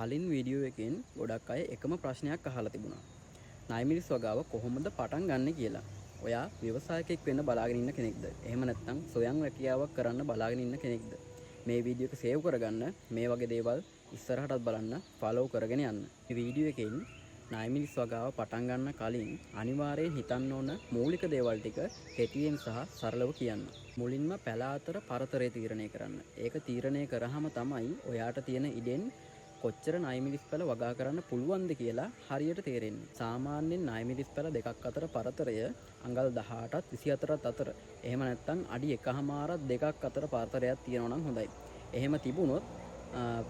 කලින් වීඩියෝ එකෙන් ගොඩක් අය එකම ප්‍රශ්නයක් අහලා තිබුණා. ණය මිරිස් වගාව කොහොමද පටන් ගන්න කියලා. ඔයා ව්‍යවසායකයෙක් වෙන්න බලාගෙන ඉන්න කෙනෙක්ද? එහෙම නැත්නම් සොයන් රැකියාවක් කරන්න බලාගෙන ඉන්න කෙනෙක්ද? මේ වීඩියෝ එක සේව් කරගන්න, මේ වගේ දේවල් ඉස්සරහටත් බලන්න, ෆලෝ කරගෙන යන්න. මේ වීඩියෝ එකෙන් ණය මිරිස් වගාව පටන් ගන්න කලින් අනිවාර්යයෙන් හිතන්න ඕන මූලික දේවල් ටික කෙටියෙන් සහ සරලව කියන්න. මුලින්ම පැල අතර පරතරය තීරණය කරන්න. ඒක තීරණය කරාම තමයි ඔයාට තියෙන ඉඩෙන් කොච්චර ණය මිරිස් පැල වගා කරන්න පුළුවන්ද කියලා හරියට තේරෙන්නේ. සාමාන්‍යයෙන් ණය මිරිස් පැල දෙකක් අතර පරතරය අඟල් 18ත් 24ත් අතර. එහෙම නැත්නම් අඩි 1.5ත් දෙකක් අතර පරතරයක් තියෙනවා නම් හොඳයි. එහෙම තිබුණොත්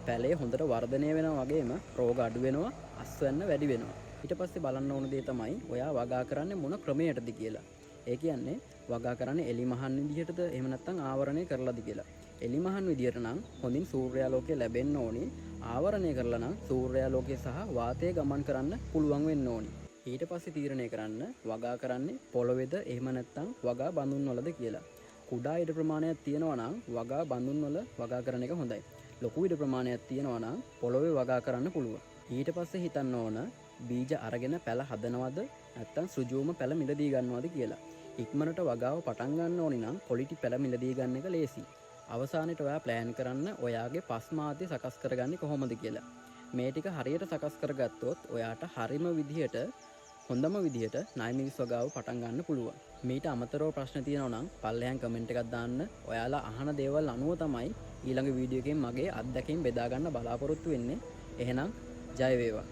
පැලේ හොඳට වර්ධනය වෙනවා වගේම රෝග අඩු වෙනවා, අස්වැන්න වැඩි වෙනවා. ඊට පස්සේ බලන්න ඕන දේ තමයි ඔයා වගා කරන්නේ මොන ක්‍රමයකටද කියලා. ඒ කියන්නේ වගා කරන්නේ එලිමහන් විදිහටද එහෙම නැත්නම් ආවරණය කරලාද කියලා. එලිමහන් විදිහට නම් හොඳින් සූර්යාලෝකය ලැබෙන්න ඕනි. ආවරණය කරලා නම් සූර්යාලෝකය සහ වාතය ගමන් කරන්න පුළුවන් වෙන්න ඕනි. ඊට පස්සේ තීරණය කරන්න වගා කරන්නේ පොළොවේද එහෙම නැත්නම් වගා බඳුන් වලද කියලා. කුඩා ඉඩ ප්‍රමාණයක් තියෙනවා නම් වගා බඳුන් වල වගා කරන එක හොඳයි. ලොකු ඉඩ ප්‍රමාණයක් තියෙනවා නම් පොළොවේ වගා කරන්න පුළුවන්. ඊට පස්සේ හිතන්න ඕන බීජ අරගෙන පැල හදනවද නැත්නම් සෘජුවම පැල මිලදී ගන්නවද කියලා. ඉක්මනට වගාව පටන් ගන්න ඕනි නම් ක්වොලිටි පැල මිලදී ගන්න එක ලේසි. අවසානයේට ඔයා ප්ලෑන් කරන්න ඔයාගේ පස් මාධ්‍ය සකස් කරගන්නේ කොහොමද කියලා. මේ ටික හරියට සකස් කරගත්තොත් ඔයාට හරිම විදිහට හොඳම විදිහට ණය මිරිස් වගාව පටන් ගන්න පුළුවන්. මීට අමතරව ප්‍රශ්න තියෙනවා නම් පල්ලෙහාන් කමෙන්ට් එකක් දාන්න. ඔයාලා අහන දේවල් අනුව තමයි ඊළඟ වීඩියෝ එකෙන් මගේ අත්දැකීම් බෙදා ගන්න බලාපොරොත්තු වෙන්නේ. එහෙනම් ජය වේවා.